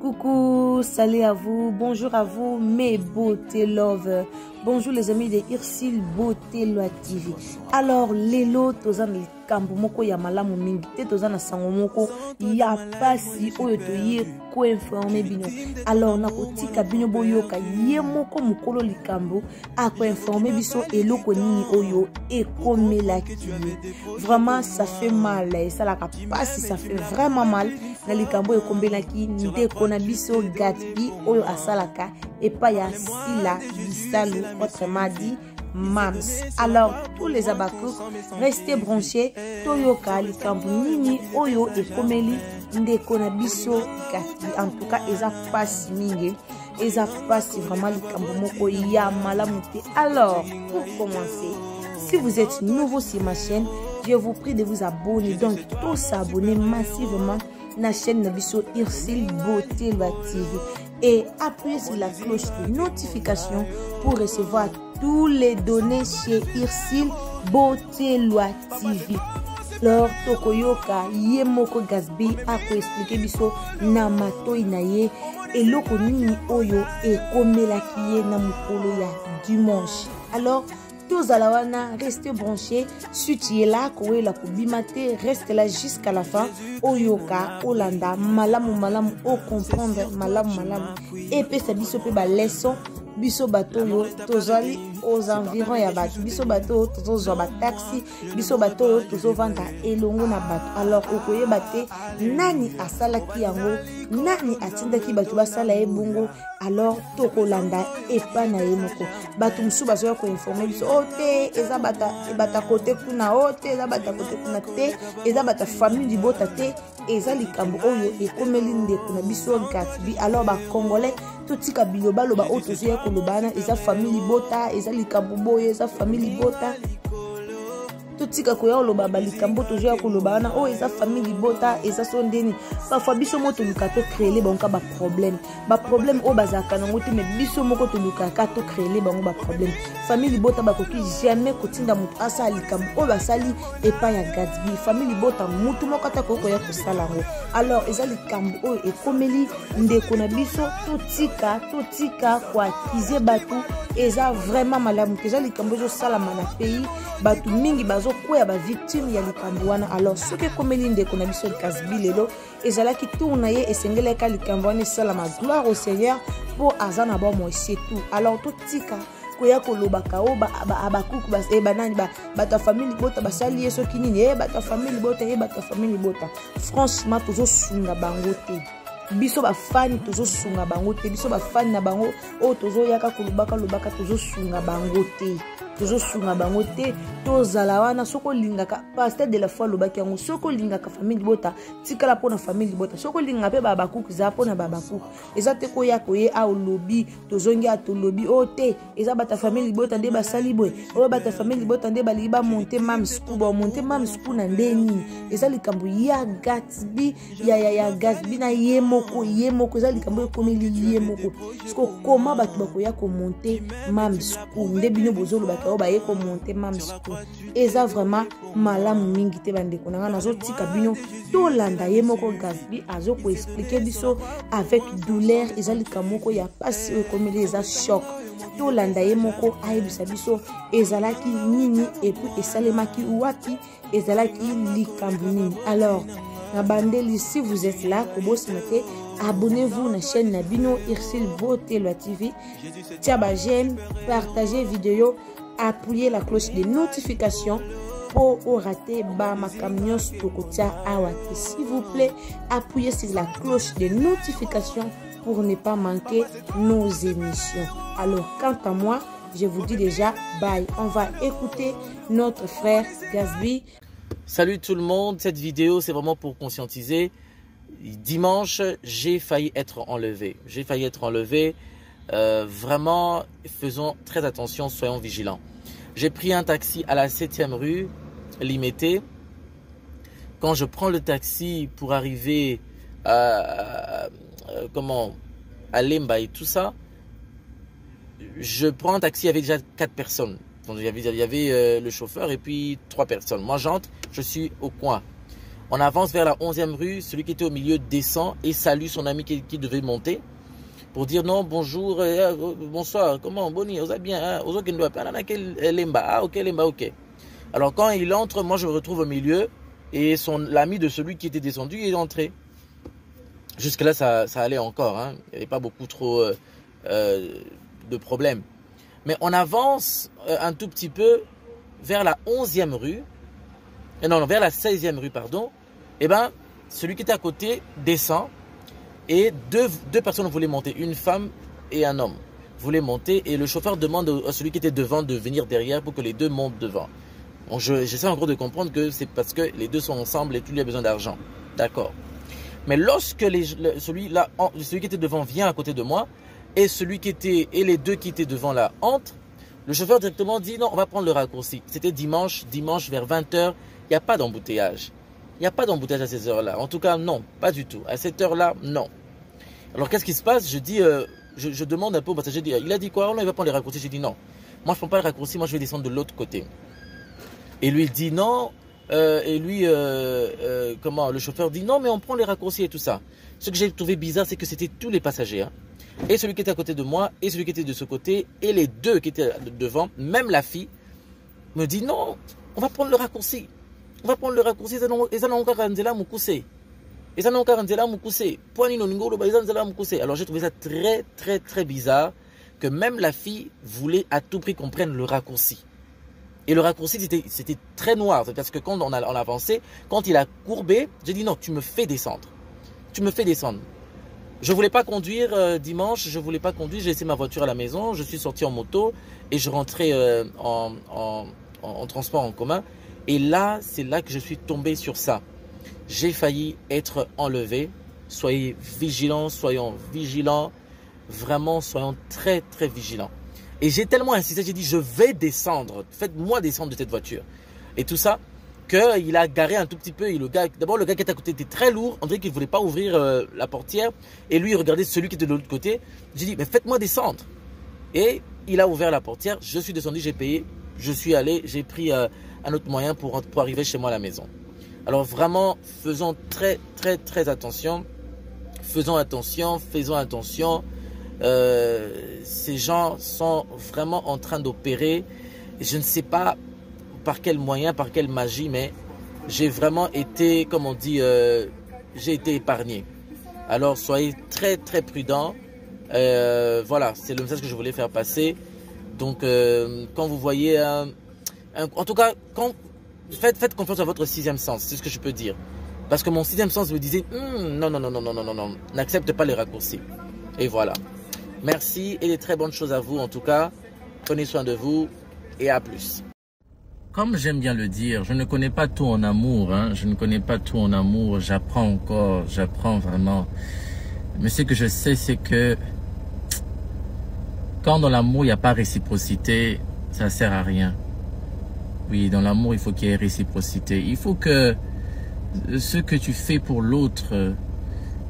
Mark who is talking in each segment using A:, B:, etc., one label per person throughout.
A: Coucou, salut à vous, bonjour à vous mes beautés love. Bonjour les amis de Irsil Beauté Loi TV. Alors lelo tozana likambo moko ya malamu mingi te tozana sango moko ya pasi oyo toye ko informer bino. Alors na kotika bino boyoka ye moko mukolo likambo ako informer biso eloko nini oyo ekomela kiye. Vraiment ça fait mal, ça la pasi ça fait vraiment mal na likambo ekombela ki ndeko na biso Gatsby oyo asalaka epa ya sila bisalu autrement dit Mams. Alors tous les abakou restez branchés toyoka likambo nini oyo ekomeli ndeko na biso Gatsby. En tout cas eza pasi mingi, eza pasi vraiment likambo moko ya malamu te. Alors pour commencer, si vous êtes nouveau sur ma chaîne, je vous prie de vous abonner, donc tous s'abonner massivement na chaîne Nabiso Irsil Beauté Loi TV et appuyez sur la cloche de notification pour recevoir tous les données chez Irsil Beauté Loi TV. Alors tokoyoka ye moko Gatsby ako expliquer biso na matoi na ye eloko nini oyo ekomelaki ye na mukolo ya dimanche. Alors tous à la wana, restez branchés. Si tu es là, la kubimate, reste là jusqu'à la fin. Oyoka, Olanda, malamu malamu, o comprendre, malamu malamu. Et puis ça biso pe ba leçon, biso bato yo, tozali aux environs ya bato. Biso bato tozo ba taxi, biso bato yo tozo vanda elongo na bato. Alors okoye bate nani asala ki yango, nani atinda ki bato basala ebungo. Alors tokolanda epa na ye moko bato musu bazoya ko informer biso ote eza bata kote kuna ote eza bata kote kuna te eza bata famille du bota te eza likambo oyo ekomeli ndeko na biso Gatsby. Alors ba congolais totika biloba loba oto zoya ko lobana eza famille bota eza likambo boye eza famille bota totika koya loba balikambo tozoya ko lobana o eza famille bota eza sondeni parfois biso moto lukato créer banka ba problème o bazaka nango te mais biso moko to lukaka to créer bango ba problème. Famille bota bakoki jamais kotinda mutu asa likambo o basali epa ya Gatsby. Famille bota mutu moko ta ko ya kosala ngo. Alors eza likambo o ekomeli ndeko na biso totika kwa kize batu eza vraiment malamu eza likambo zo sala mana pays batu mingi bazo quoi ba victime ya likambo wana. Alors ce que komeli ndeko na biso Gatsby lelo ezalaki tourna ye esengeleka likambo wana sala ma gloire au Seigneur pour azana ba moi c'est tout. Alors totika koya kolobaka o abakuku bas banani ba famille bota basali yeso kinini ba famille bota franchement tozo sunga bango te. Biso ba fan tozo sunga bango te, biso ba fan na bango o tozo yaka kolobaka tozo sunga bango te. Tozo sunga bango te tozala wana soko lingaka pasteur de la foi lobaki yango soko lingaka famille bota tikala pona famille bota soko linga pe babakuku za pona babakuku eza te koya koye a lobi tozongi a to lobi o te eza bata famille bota nde basali boy o bata famille bota nde baliba monter Mams ku na ndeni eza likambo ya Gatsby ya Gatsby na ye moko eza likambo ekomeli ye moko siko koma batu bakoya ko monter Mams ku nde bino bozolo baka o baye ko monter Mams ku eza vraiment malamu mingi te bandeko nanga nazo tika bino to landa ye moko Gatsby azo ko expliquer biso avec douleur eza likamoko ya pasi ekomeli eza choc to landa ye moko ayebisa biso ezalaki nini et puis esalemaki wapi ezalaki likambo nini. Alors na bandeli, si vous êtes là kobosinote abonnez-vous na chaîne Nabino Irsil Beauté Loi TV, tia ba j'aime, partagez vidéo, appuyez la cloche de notification pour rater ma camion tokotia awate. S'il vous plaît, appuyez sur la cloche de notification pour ne pas manquer nos émissions. Alors quant à moi, je vous dis déjà bye. On va écouter notre frère Gatsby.
B: Salut tout le monde, cette vidéo c'est vraiment pour conscientiser. Dimanche, j'ai failli être enlevé. Vraiment, faisons très attention, soyons vigilants. J'ai pris un taxi à la 7e rue, Limité. Quand je prends le taxi pour arriver à Lemba et tout ça, je prends un taxi avec déjà 4 personnes. Donc, il y avait le chauffeur et puis 3 personnes. Moi, j'entre, je suis au coin. On avance vers la 11e rue, celui qui était au milieu descend et salue son ami qui devait monter pour dire non, bonjour, bonsoir, comment, boni, vous allez bien, ok. Alors quand il entre, moi je me retrouve au milieu et l'ami de celui qui était descendu est entré. Jusque là ça allait encore, hein. Il n'y avait pas beaucoup trop de problèmes. Mais on avance un tout petit peu vers la 11e rue, non, vers la 16e rue, pardon. Et bien, celui qui était à côté descend et deux personnes voulaient monter, une femme et un homme voulaient monter et le chauffeur demande à celui qui était devant de venir derrière pour que les deux montent devant. Bon, j'essaie en gros de comprendre que c'est parce que les deux sont ensemble et tout lui a besoin d'argent. D'accord. Mais lorsque celui qui était devant vient à côté de moi et les deux qui étaient devant là entrent, le chauffeur directement dit non, on va prendre le raccourci. C'était dimanche vers 20h, il n'y a pas d'embouteillage. Il n'y a pas d'embouteillage à ces heures-là. En tout cas, non, pas du tout. À cette heure-là, non. Alors, qu'est-ce qui se passe? Je dis, je demande un peu au passager, il a dit quoi? Non, il va prendre les raccourcis. J'ai dit non. Moi, je ne prends pas le raccourci, moi, je vais descendre de l'autre côté. Et lui, il dit non. Le chauffeur dit non, mais on prend les raccourcis et tout ça. Ce que j'ai trouvé bizarre, c'est que c'était tous les passagers. Hein. Et celui qui était à côté de moi, et celui qui était de ce côté, et les deux qui étaient devant, même la fille, me dit non, on va prendre le raccourci. On va prendre le raccourci. Alors j'ai trouvé ça très très très bizarre que même la fille voulait à tout prix qu'on prenne le raccourci. Et le raccourci c'était très noir parce que quand on avançait, quand il a courbé, j'ai dit non, tu me fais descendre. Tu me fais descendre. Je ne voulais pas conduire dimanche, je voulais pas conduire, j'ai laissé ma voiture à la maison, je suis sorti en moto et je rentrais en transport en commun. Et là, c'est là que je suis tombé sur ça. J'ai failli être enlevé. Soyez vigilants, soyons vigilants. Vraiment, soyons très, très vigilants. Et j'ai tellement insisté, j'ai dit, je vais descendre. Faites-moi descendre de cette voiture. Et tout ça, qu'il a garé un tout petit peu. D'abord, le gars qui était à côté était très lourd. On dirait qu'il ne voulait pas ouvrir la portière. Et lui, il regardait celui qui était de l'autre côté. J'ai dit, mais faites-moi descendre. Et il a ouvert la portière. Je suis descendu, j'ai payé. Je suis allé, j'ai pris un autre moyen pour arriver chez moi à la maison. Alors vraiment, faisons très très très attention. Faisons attention. Ces gens sont vraiment en train d'opérer. Je ne sais pas par quel moyen, par quelle magie, mais j'ai vraiment été, comme on dit, j'ai été épargné. Alors soyez très très prudents. Voilà, c'est le message que je voulais faire passer. Donc, quand vous voyez, en tout cas, faites confiance à votre sixième sens, c'est ce que je peux dire. Parce que mon sixième sens me disait, non, n'accepte pas les raccourcis. Et voilà. Merci et des très bonnes choses à vous en tout cas. Prenez soin de vous et à plus. Comme j'aime bien le dire, je ne connais pas tout en amour. Hein. Je ne connais pas tout en amour. J'apprends encore, j'apprends vraiment. Mais ce que je sais, c'est que quand dans l'amour, il n'y a pas réciprocité, ça ne sert à rien. Oui, dans l'amour, il faut qu'il y ait réciprocité. Il faut que ce que tu fais pour l'autre,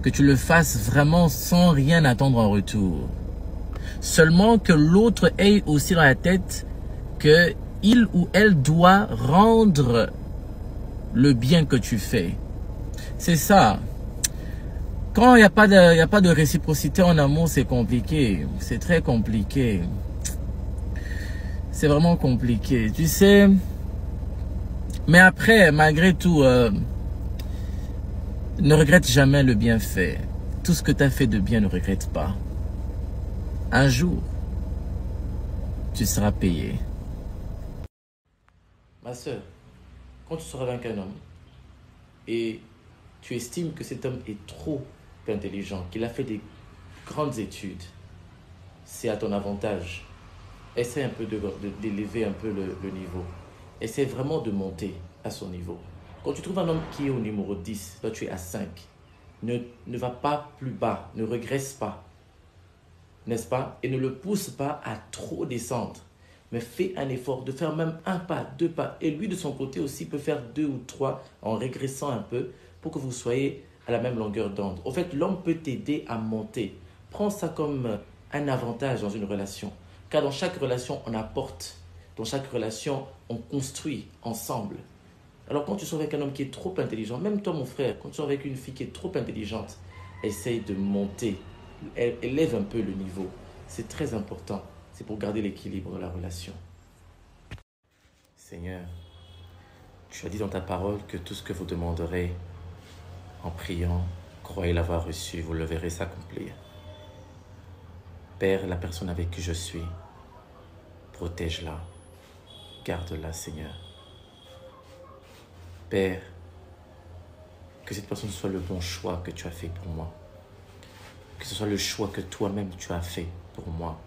B: que tu le fasses vraiment sans rien attendre en retour. Seulement que l'autre ait aussi dans la tête que il ou elle doit rendre le bien que tu fais. C'est ça. Quand il n'y a pas de réciprocité en amour, c'est compliqué. C'est très compliqué. C'est vraiment compliqué. Tu sais. Mais après, malgré tout, ne regrette jamais le bienfait. Tout ce que tu as fait de bien, ne regrette pas. Un jour, tu seras payé. Ma soeur, quand tu seras avec un homme et tu estimes que cet homme est trop intelligent, qu'il a fait des grandes études, c'est à ton avantage. Essaie un peu d'élever un peu le niveau. Essaie vraiment de monter à son niveau. Quand tu trouves un homme qui est au numéro 10, toi tu es à 5, ne va pas plus bas, ne regresse pas, n'est-ce pas? Et ne le pousse pas à trop descendre. Mais fais un effort de faire même un pas, 2 pas. Et lui de son côté aussi peut faire 2 ou 3 en régressant un peu pour que vous soyez à la même longueur d'onde. En fait, l'homme peut t'aider à monter. Prends ça comme un avantage dans une relation. Car dans chaque relation, on apporte. Dans chaque relation, on construit ensemble. Alors quand tu sors avec un homme qui est trop intelligent, même toi mon frère, quand tu sors avec une fille qui est trop intelligente, essaye de monter, élève un peu le niveau. C'est très important, c'est pour garder l'équilibre de la relation. Seigneur, tu as dit dans ta parole que tout ce que vous demanderez en priant, croyez l'avoir reçu, vous le verrez s'accomplir. Père, la personne avec qui je suis, protège-la, garde-la, Seigneur. Père, que cette personne soit le bon choix que tu as fait pour moi. Que ce soit le choix que toi-même tu as fait pour moi,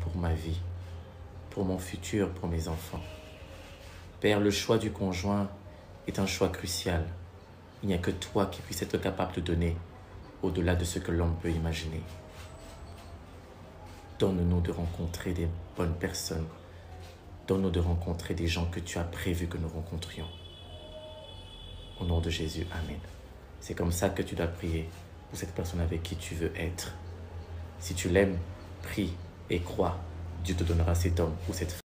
B: pour ma vie, pour mon futur, pour mes enfants. Père, le choix du conjoint est un choix crucial. Il n'y a que toi qui puisses être capable de donner au-delà de ce que l'homme peut imaginer. Donne-nous de rencontrer des bonnes personnes. Donne-nous de rencontrer des gens que tu as prévu que nous rencontrions. Au nom de Jésus, Amen. C'est comme ça que tu dois prier pour cette personne avec qui tu veux être. Si tu l'aimes, prie et crois. Dieu te donnera cet homme ou cette femme.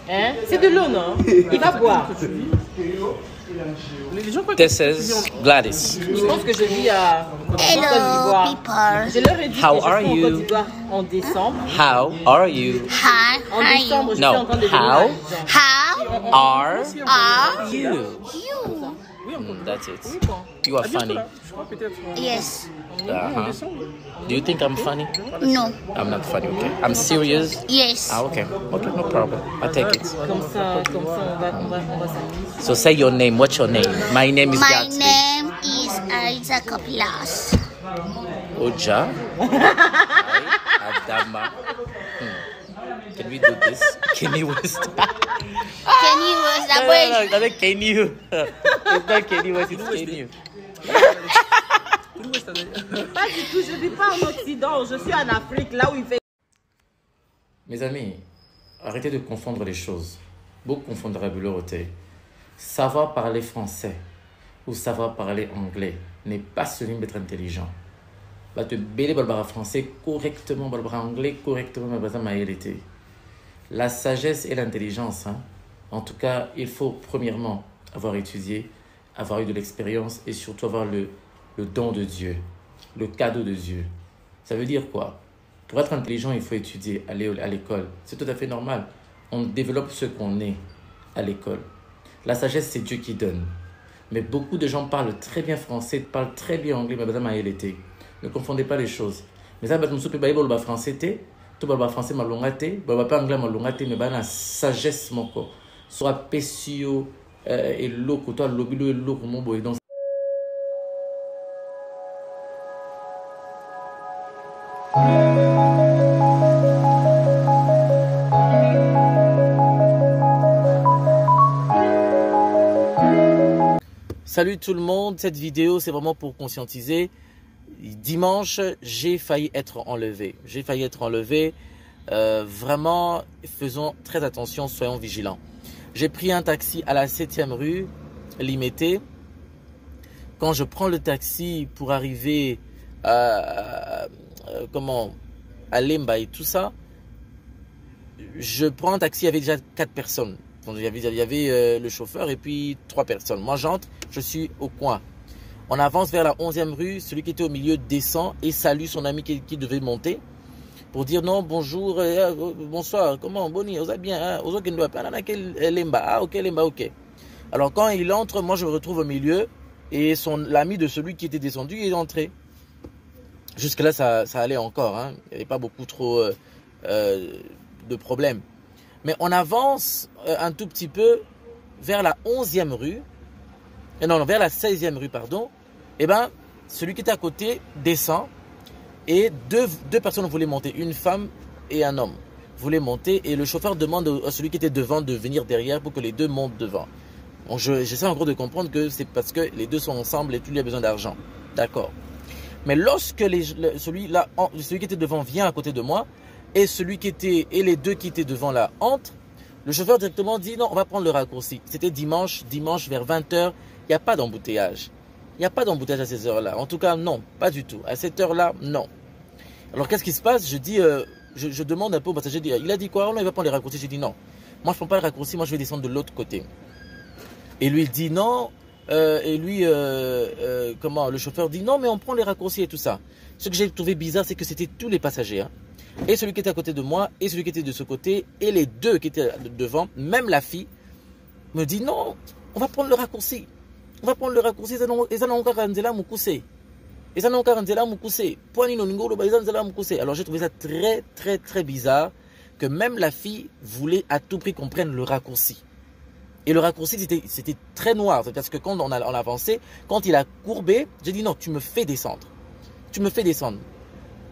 C: Hein? C'est de l'eau, non? Il va boire.
B: This is Gladys.
C: Je pense que je vis à Côte
D: Hello,
C: d'Ivoire.
D: people.
C: Je leur ai dit
B: How
C: que je
B: are
C: serai en
B: you?
C: Côte d'Ivoire en décembre.
B: How are you?
D: Hi,
C: En
D: how
C: décembre, je suis
B: No,
C: en train de
B: how?
C: devenir
D: How
B: Are
D: are
B: you?
D: you?
B: That's it. You are funny.
D: Yes.
B: Do you think I'm funny?
D: No.
B: I'm not funny, okay? I'm serious.
D: Yes.
B: Ah, okay. Okay, no problem. I'll take it.
C: Comme ça, on va s'amuser.
B: So say your name. What's your name? My name is
D: My
B: Gatsby.
D: name is Ariza Kapilas.
B: Oja. Hi, Adama. Can we do this? Kenny West.
D: Kenny was the boy.
B: No, not Kenny. It's not Kenny West, it's Kenny.
C: Pas du tout, je ne vis pas en Occident, je suis en Afrique, là où il fait...
B: Mes amis, arrêtez de confondre les choses. Beaucoup confondent rabuloroté. Savoir parler français ou savoir parler anglais n'est pas synonyme d'être intelligent. Va te bêler balbara français correctement, balbara anglais correctement, balbara maïlité. La sagesse et l'intelligence, hein. En tout cas, il faut premièrement avoir étudié, avoir eu de l'expérience et surtout avoir le don de Dieu, le cadeau de Dieu. Ça veut dire quoi? Pour être intelligent, il faut étudier, aller à l'école. C'est tout à fait normal. On développe ce qu'on est à l'école. La sagesse, c'est Dieu qui donne. Mais beaucoup de gens parlent très bien français, parlent très bien anglais, mais madame a été. Ne confondez pas les choses. Mais ça, je suis pas français, tout le français m'a longaté, pas anglais m'a longaté, mais la sagesse mon corps. Soit pécio et l'eau, toi l'obilo et l'eau, mon boy. Donc salut tout le monde, cette vidéo c'est vraiment pour conscientiser. Dimanche, j'ai failli être enlevé. Vraiment, faisons très attention, soyons vigilants. J'ai pris un taxi à la 7e rue, Limité. Quand je prends le taxi pour arriver à Lemba et tout ça, je prends un taxi, il y avait déjà 4 personnes. Donc, il y avait le chauffeur et puis 3 personnes. Moi, j'entre, je suis au coin. On avance vers la 11e rue, celui qui était au milieu descend et salue son ami qui devait monter pour dire non, bonjour, bonsoir, comment, boni, vous allez bien, ok, Lemba, ok. Alors quand il entre, moi je me retrouve au milieu et l'ami de celui qui était descendu est entré. Jusque là ça allait encore, hein. Il n'y avait pas beaucoup trop de problèmes. Mais on avance un tout petit peu vers la 11e rue, non, vers la 16e rue, pardon. Et bien, celui qui était à côté descend et deux personnes voulaient monter, une femme et un homme voulaient monter et le chauffeur demande à celui qui était devant de venir derrière pour que les deux montent devant. Bon, j'essaie en gros de comprendre que c'est parce que les deux sont ensemble et tout lui a besoin d'argent. D'accord. Mais lorsque celui qui était devant vient à côté de moi et les deux qui étaient devant là entrent, le chauffeur directement dit non, on va prendre le raccourci. C'était dimanche vers 20h, il n'y a pas d'embouteillage. Il n'y a pas d'embouteillage à ces heures-là. En tout cas, non, pas du tout. À cette heure-là, non. Alors, qu'est-ce qui se passe? Je dis, je demande un peu au passager, il a dit quoi? Non, il va prendre les raccourcis. J'ai dit non. Moi, je ne prends pas le raccourci, moi, je vais descendre de l'autre côté. Et lui dit non. Comment le chauffeur dit non, mais on prend les raccourcis et tout ça. Ce que j'ai trouvé bizarre, c'est que c'était tous les passagers. Hein. Et celui qui était à côté de moi, et celui qui était de ce côté, et les deux qui étaient devant, même la fille, me dit non, on va prendre le raccourci. On va prendre le raccourci. Alors j'ai trouvé ça très très très bizarre que même la fille voulait à tout prix qu'on prenne le raccourci. Et le raccourci c'était très noir, parce que quand on avançait, quand il a courbé, j'ai dit non, tu me fais descendre. Tu me fais descendre.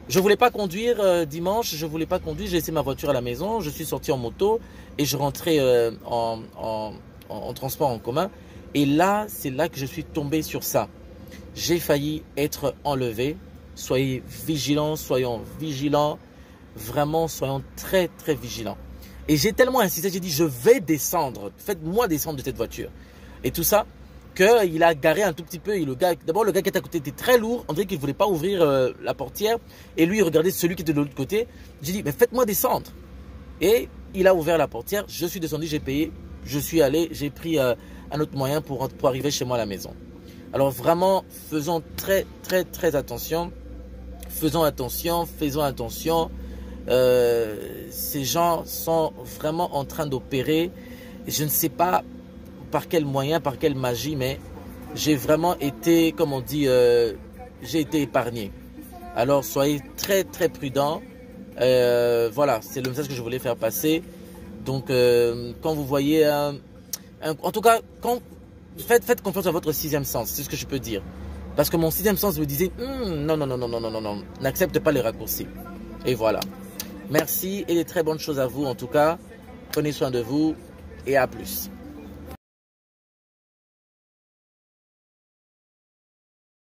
B: Je ne voulais pas conduire dimanche, je ne voulais pas conduire, j'ai laissé ma voiture à la maison, je suis sorti en moto et je rentrais en transport en commun. Et là, c'est là que je suis tombé sur ça. J'ai failli être enlevé. Soyez vigilants, soyons vigilants. Vraiment, soyons très, très vigilants. Et j'ai tellement insisté, j'ai dit, je vais descendre. Faites-moi descendre de cette voiture. Et tout ça, qu'il a garé un tout petit peu. D'abord, le gars qui était à côté était très lourd. On dirait qu'il ne voulait pas ouvrir la portière. Et lui, il regardait celui qui était de l'autre côté. J'ai dit, mais faites-moi descendre. Et il a ouvert la portière. Je suis descendu, j'ai payé. Je suis allé, j'ai pris un autre moyen pour arriver chez moi à la maison. Alors vraiment, faisons très, très, très attention. Faisons attention, faisons attention. Ces gens sont vraiment en train d'opérer. Je ne sais pas par quel moyen, par quelle magie, mais j'ai vraiment été, comme on dit, j'ai été épargné. Alors soyez très très prudents. Voilà, c'est le message que je voulais faire passer. Donc quand vous voyez, en tout cas, faites confiance à votre sixième sens, c'est ce que je peux dire. Parce que mon sixième sens me disait, non, non, non, non, non, non, non, non, n'accepte pas les raccourcis. Et voilà. Merci et des très bonnes choses à vous en tout cas. Prenez soin de vous et à plus.